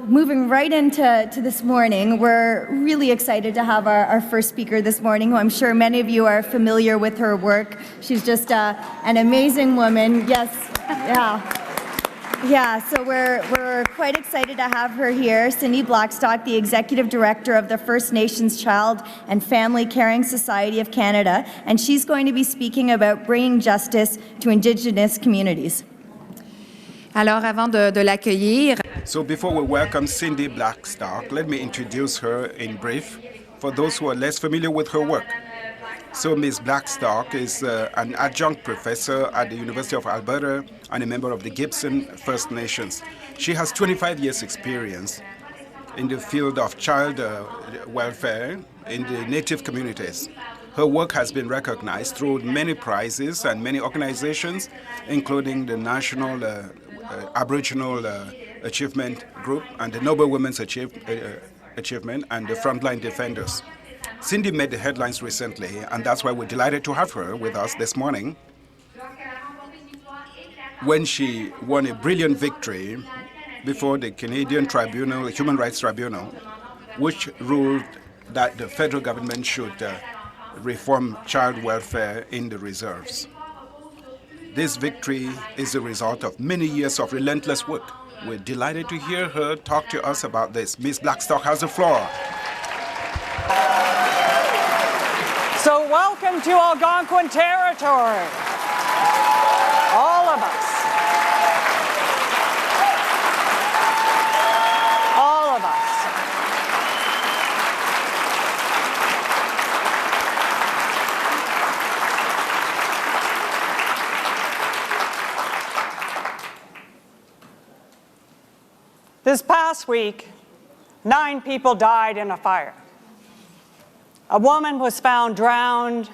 moving right into this morning, we're really excited to have our first speaker this morning, who I'm sure many of you are familiar with her work. She's just an amazing woman. Yes, yeah, so we're quite excited to have her here. Cindy Blackstock, the Executive Director of the First Nations Child and Family Caring Society of Canada, and she's going to be speaking about bringing justice to Indigenous communities. Alors, avant de l'accueillir, So before we welcome Cindy Blackstock, let me introduce her in brief for those who are less familiar with her work. So Ms. Blackstock is an adjunct professor at the University of Alberta and a member of the Gibson First Nations. She has 25 years experience in the field of child welfare in the Native communities. Her work has been recognized through many prizes and many organizations, including the National Aboriginal Achievement Group and the Noble Women's Achievement and the Frontline Defenders. Cindy made the headlines recently, and that's why we're delighted to have her with us this morning, when she won a brilliant victory before the Canadian Tribunal, the Human Rights Tribunal, which ruled that the federal government should reform child welfare in the reserves. This victory is the result of many years of relentless work. We're delighted to hear her talk to us about this. Ms. Blackstock has the floor. So welcome to Algonquin territory, all of us. All of us. This past week, 9 people died in a fire. A woman was found drowned,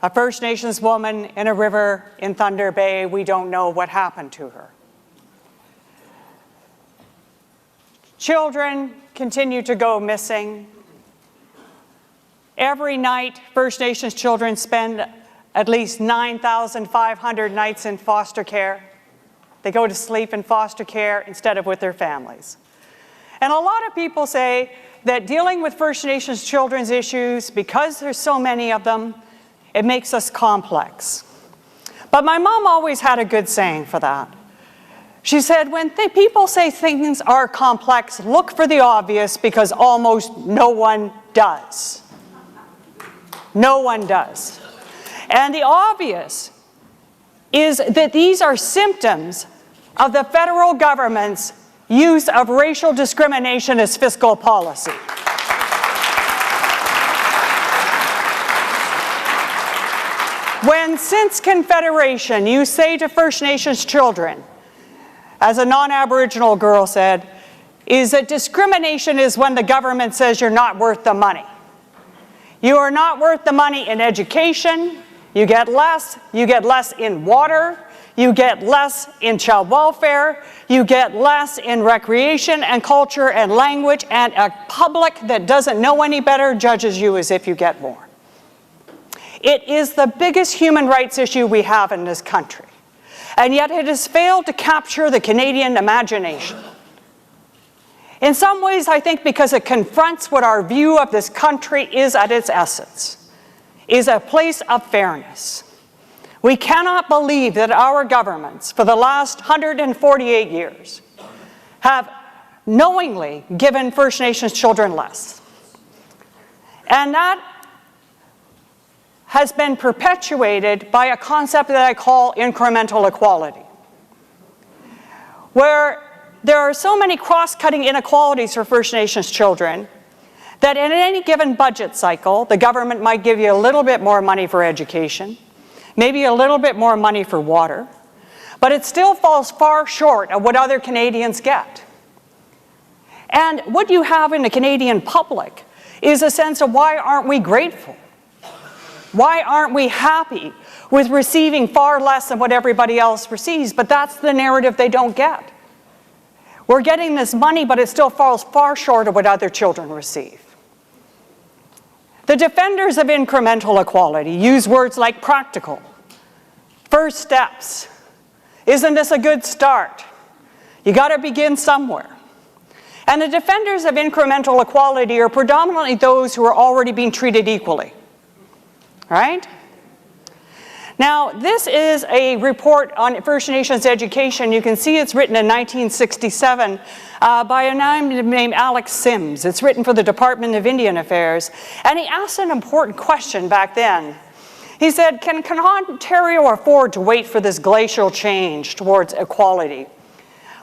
a First Nations woman in a river in Thunder Bay. We don't know what happened to her. Children continue to go missing. Every night, First Nations children spend at least 9,500 nights in foster care. They go to sleep in foster care instead of with their families. And a lot of people say that dealing with First Nations children's issues, because there's so many of them, it makes us complex. But my mom always had a good saying for that. She said, when people say things are complex, look for the obvious, because almost no one does. No one does. And the obvious is that these are symptoms of the federal government's use of racial discrimination as fiscal policy. When since Confederation you say to First Nations children, as a non-Aboriginal girl said, is that discrimination is when the government says you're not worth the money. You are not worth the money in education, you get less in water, you get less in child welfare, you get less in recreation and culture and language, and a public that doesn't know any better judges you as if you get more. It is the biggest human rights issue we have in this country, and yet it has failed to capture the Canadian imagination. In some ways, I think because it confronts what our view of this country is at its essence, is a place of fairness. We cannot believe that our governments, for the last 148 years, have knowingly given First Nations children less. And that has been perpetuated by a concept that I call incremental equality, where there are so many cross-cutting inequalities for First Nations children that in any given budget cycle, the government might give you a little bit more money for education, maybe a little bit more money for water, but it still falls far short of what other Canadians get. And what you have in the Canadian public is a sense of why aren't we grateful? Why aren't we happy with receiving far less than what everybody else receives? But that's the narrative they don't get. We're getting this money, but it still falls far short of what other children receive. The defenders of incremental equality use words like practical, first steps, isn't this a good start? You got to begin somewhere. And the defenders of incremental equality are predominantly those who are already being treated equally, right? Now, this is a report on First Nations education. You can see it's written in 1967 by a man named Alex Sims. It's written for the Department of Indian Affairs. And he asked an important question back then. He said, can Ontario afford to wait for this glacial change towards equality?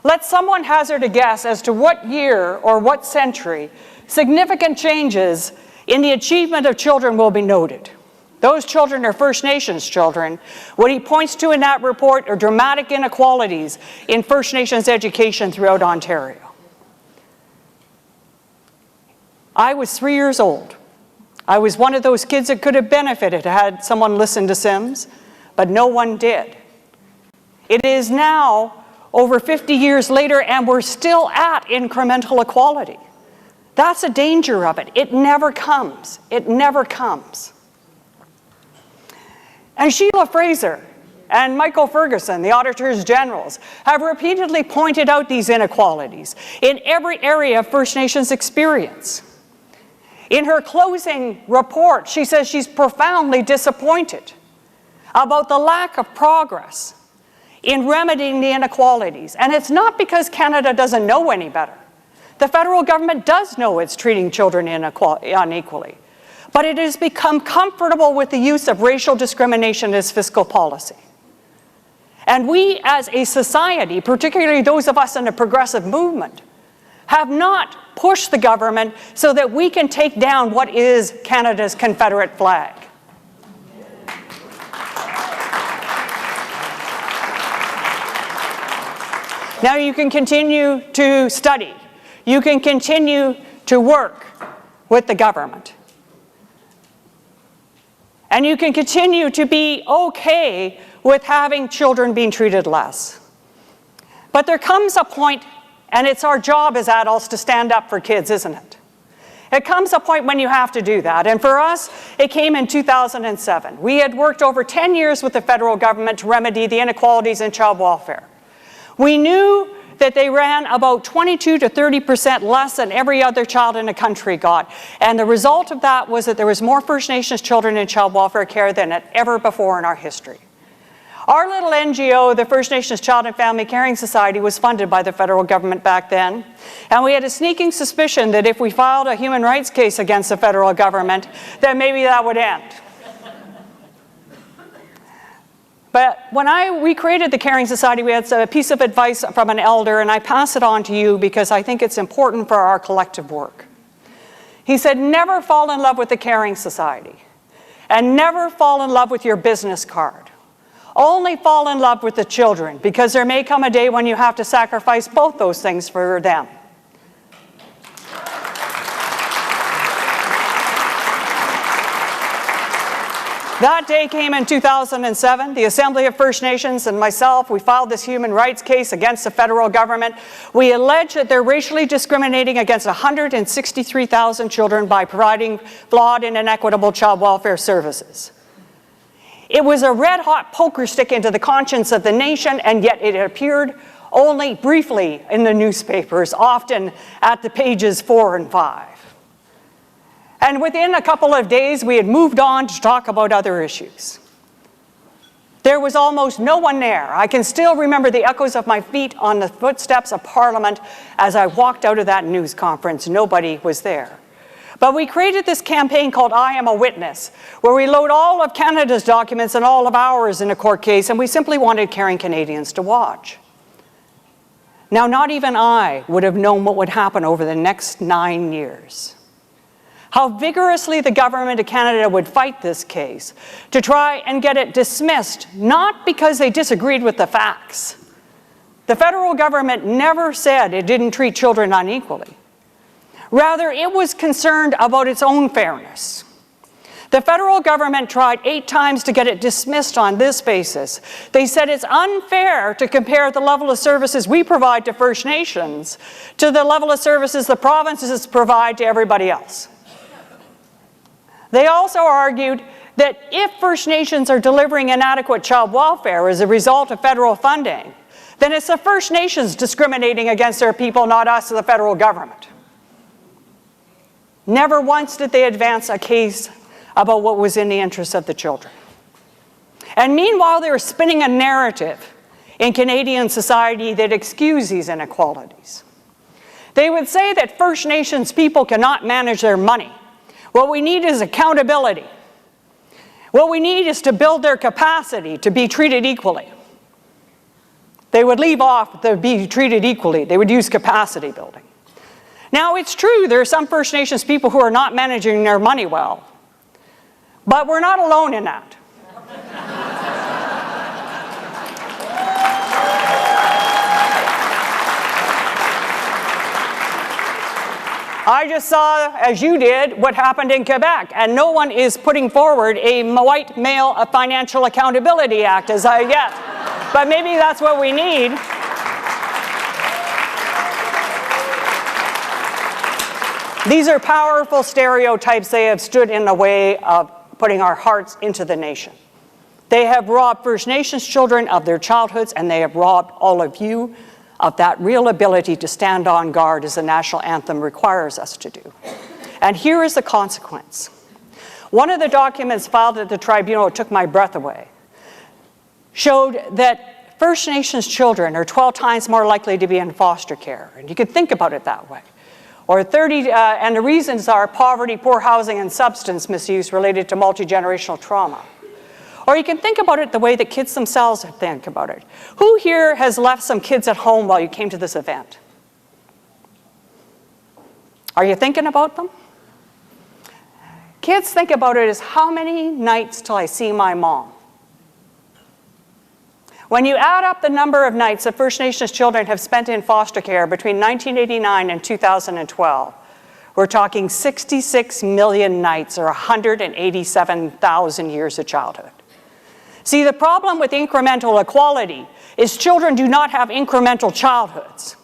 Let someone hazard a guess as to what year or what century significant changes in the achievement of children will be noted. Those children are First Nations children. What he points to in that report are dramatic inequalities in First Nations education throughout Ontario. I was 3 years old. I was one of those kids that could have benefited had someone listened to Sims, but no one did. It is now over 50 years later, and we're still at incremental equality. That's a danger of it. It never comes. It never comes. And Sheila Fraser and Michael Ferguson, the Auditors Generals, have repeatedly pointed out these inequalities in every area of First Nations experience. In her closing report, she says she's profoundly disappointed about the lack of progress in remedying the inequalities. And it's not because Canada doesn't know any better. The federal government does know it's treating children unequally. But it has become comfortable with the use of racial discrimination as fiscal policy. And we as a society, particularly those of us in the progressive movement, have not pushed the government so that we can take down what is Canada's Confederate flag. Now you can continue to study. You can continue to work with the government. And you can continue to be okay with having children being treated less. But there comes a point, and it's our job as adults to stand up for kids, isn't it? It comes a point when you have to do that. And for us, it came in 2007. We had worked over 10 years with the federal government to remedy the inequalities in child welfare. We knew that they ran about 22 to 30% less than every other child in the country got. And the result of that was that there was more First Nations children in child welfare care than ever before in our history. Our little NGO, the First Nations Child and Family Caring Society, was funded by the federal government back then. And we had a sneaking suspicion that if we filed a human rights case against the federal government, then maybe that would end. But when we created the Caring Society, we had a piece of advice from an elder, and I pass it on to you because I think it's important for our collective work. He said, never fall in love with the Caring Society, and never fall in love with your business card. Only fall in love with the children, because there may come a day when you have to sacrifice both those things for them. That day came in 2007. The Assembly of First Nations and myself, we filed this human rights case against the federal government. We allege that they're racially discriminating against 163,000 children by providing flawed and inequitable child welfare services. It was a red-hot poker stick into the conscience of the nation, and yet it appeared only briefly in the newspapers, often at the pages 4 and 5. And within a couple of days, we had moved on to talk about other issues. There was almost no one there. I can still remember the echoes of my feet on the footsteps of Parliament as I walked out of that news conference. Nobody was there. But we created this campaign called I Am a Witness, where we load all of Canada's documents and all of ours in a court case, and we simply wanted caring Canadians to watch. Now, not even I would have known what would happen over the next 9 years. How vigorously the government of Canada would fight this case to try and get it dismissed, not because they disagreed with the facts. The federal government never said it didn't treat children unequally. Rather, it was concerned about its own fairness. The federal government tried 8 times to get it dismissed on this basis. They said it's unfair to compare the level of services we provide to First Nations to the level of services the provinces provide to everybody else. They also argued that if First Nations are delivering inadequate child welfare as a result of federal funding, then it's the First Nations discriminating against their people, not us, the federal government. Never once did they advance a case about what was in the interest of the children. And meanwhile, they were spinning a narrative in Canadian society that excused these inequalities. They would say that First Nations people cannot manage their money. What we need is accountability. What we need is to build their capacity to be treated equally. They would leave off the be treated equally. They would use capacity building. Now, it's true there are some First Nations people who are not managing their money well. But we're not alone in that. I just saw, as you did, what happened in Quebec, and no one is putting forward a white male Financial Accountability Act as I yet. But maybe that's what we need. These are powerful stereotypes. They have stood in the way of putting our hearts into the nation. They have robbed First Nations children of their childhoods, and they have robbed all of you of that real ability to stand on guard as the national anthem requires us to do. And here is the consequence. One of the documents filed at the tribunal, it took my breath away, showed that First Nations children are 12 times more likely to be in foster care. And you could think about it that way. Or and the reasons are poverty, poor housing, and substance misuse related to multi-generational trauma. Or you can think about it the way that kids themselves think about it. Who here has left some kids at home while you came to this event? Are you thinking about them? Kids think about it as how many nights till I see my mom? When you add up the number of nights that First Nations children have spent in foster care between 1989 and 2012, we're talking 66 million nights or 187,000 years of childhood. See, the problem with incremental equality is children do not have incremental childhoods,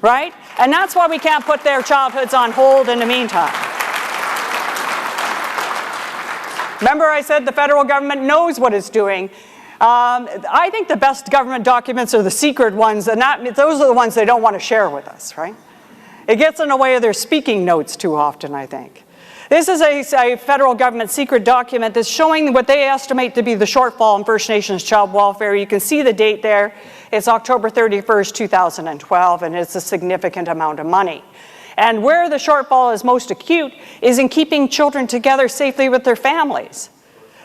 right? And that's why we can't put their childhoods on hold in the meantime. Remember I said the federal government knows what it's doing. I think the best government documents are the secret ones, and those are the ones they don't want to share with us, right? It gets in the way of their speaking notes too often, I think. This is a federal government secret document that's showing what they estimate to be the shortfall in First Nations child welfare. You can see the date there. It's October 31st, 2012, and it's a significant amount of money. And where the shortfall is most acute is in keeping children together safely with their families.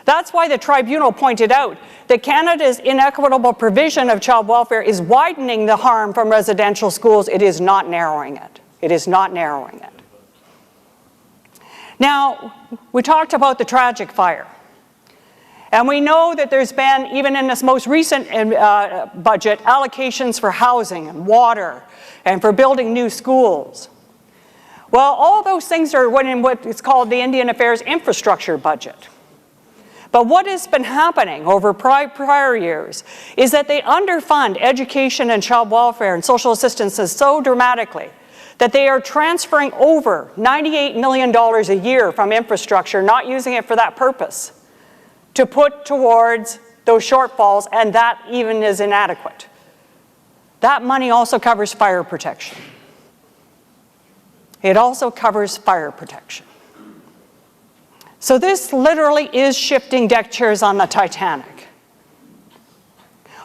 That's why the tribunal pointed out that Canada's inequitable provision of child welfare is widening the harm from residential schools. It is not narrowing it. It is not narrowing it. Now, we talked about the tragic fire. And we know that there's been, even in this most recent budget, allocations for housing and water and for building new schools. Well, all those things are in what is called the Indian Affairs Infrastructure Budget. But what has been happening over prior years is that they underfund education and child welfare and social assistances so dramatically that they are transferring over $98 million a year from infrastructure, not using it for that purpose, to put towards those shortfalls, and that even is inadequate. That money also covers fire protection. It also covers fire protection. So this literally is shifting deck chairs on the Titanic.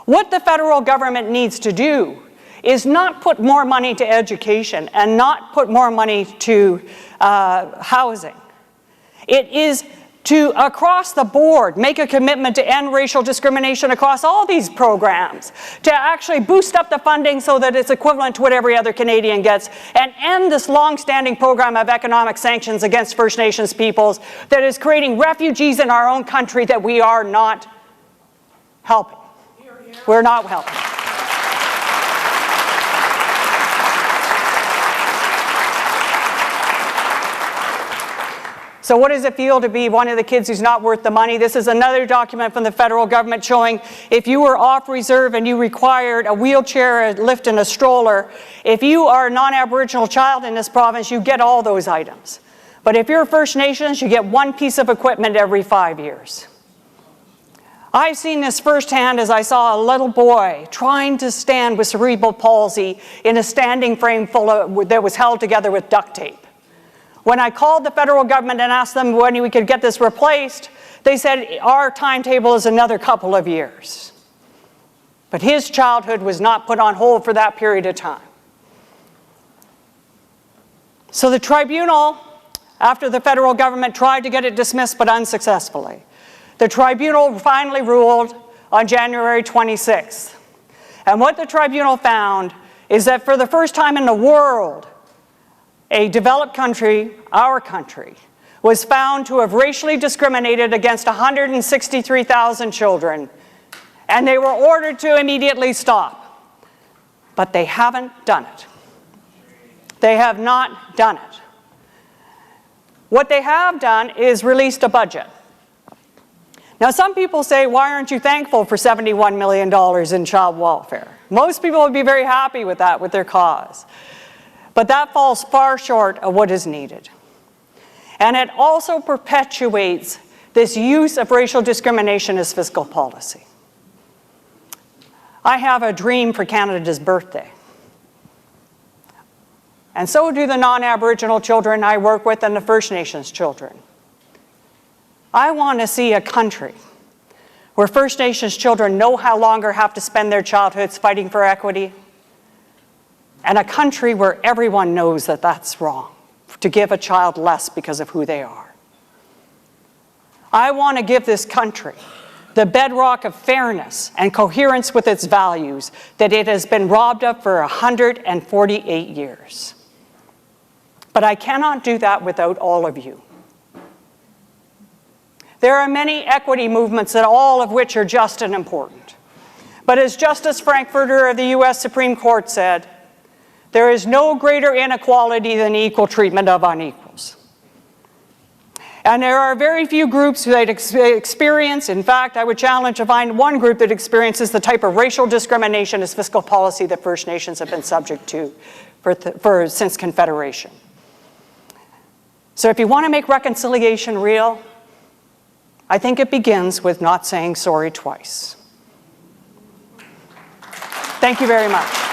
What the federal government needs to do is not put more money to education and not put more money to housing. It is to, across the board, make a commitment to end racial discrimination across all these programs, to actually boost up the funding so that it's equivalent to what every other Canadian gets, and end this long-standing program of economic sanctions against First Nations peoples that is creating refugees in our own country that we are not helping. We're not helping. So what does it feel to be one of the kids who's not worth the money? This is another document from the federal government showing if you were off reserve and you required a wheelchair, a lift, and a stroller, if you are a non-Aboriginal child in this province, you get all those items. But if you're First Nations, you get one piece of equipment every 5 years. I've seen this firsthand as I saw a little boy trying to stand with cerebral palsy in a standing frame that was held together with duct tape. When I called the federal government and asked them when we could get this replaced, they said our timetable is another couple of years. But his childhood was not put on hold for that period of time. So the tribunal, after the federal government tried to get it dismissed but unsuccessfully, the tribunal finally ruled on January 26th. And what the tribunal found is that for the first time in the world, a developed country, our country, was found to have racially discriminated against 163,000 children, and they were ordered to immediately stop. But they haven't done it. They have not done it. What they have done is released a budget. Now, some people say, why aren't you thankful for $71 million in child welfare? Most people would be very happy with that, with their cause. But that falls far short of what is needed. And it also perpetuates this use of racial discrimination as fiscal policy. I have a dream for Canada's birthday. And so do the non-Aboriginal children I work with and the First Nations children. I want to see a country where First Nations children no longer have to spend their childhoods fighting for equity, and a country where everyone knows that that's wrong, to give a child less because of who they are. I want to give this country the bedrock of fairness and coherence with its values that it has been robbed of for 148 years. But I cannot do that without all of you. There are many equity movements, and all of which are just and important. But as Justice Frankfurter of the U.S. Supreme Court said, there is no greater inequality than equal treatment of unequals. And there are very few groups that experience, in fact, I would challenge to find one group that experiences the type of racial discrimination as fiscal policy that First Nations have been subject to since Confederation. So if you want to make reconciliation real, I think it begins with not saying sorry twice. Thank you very much.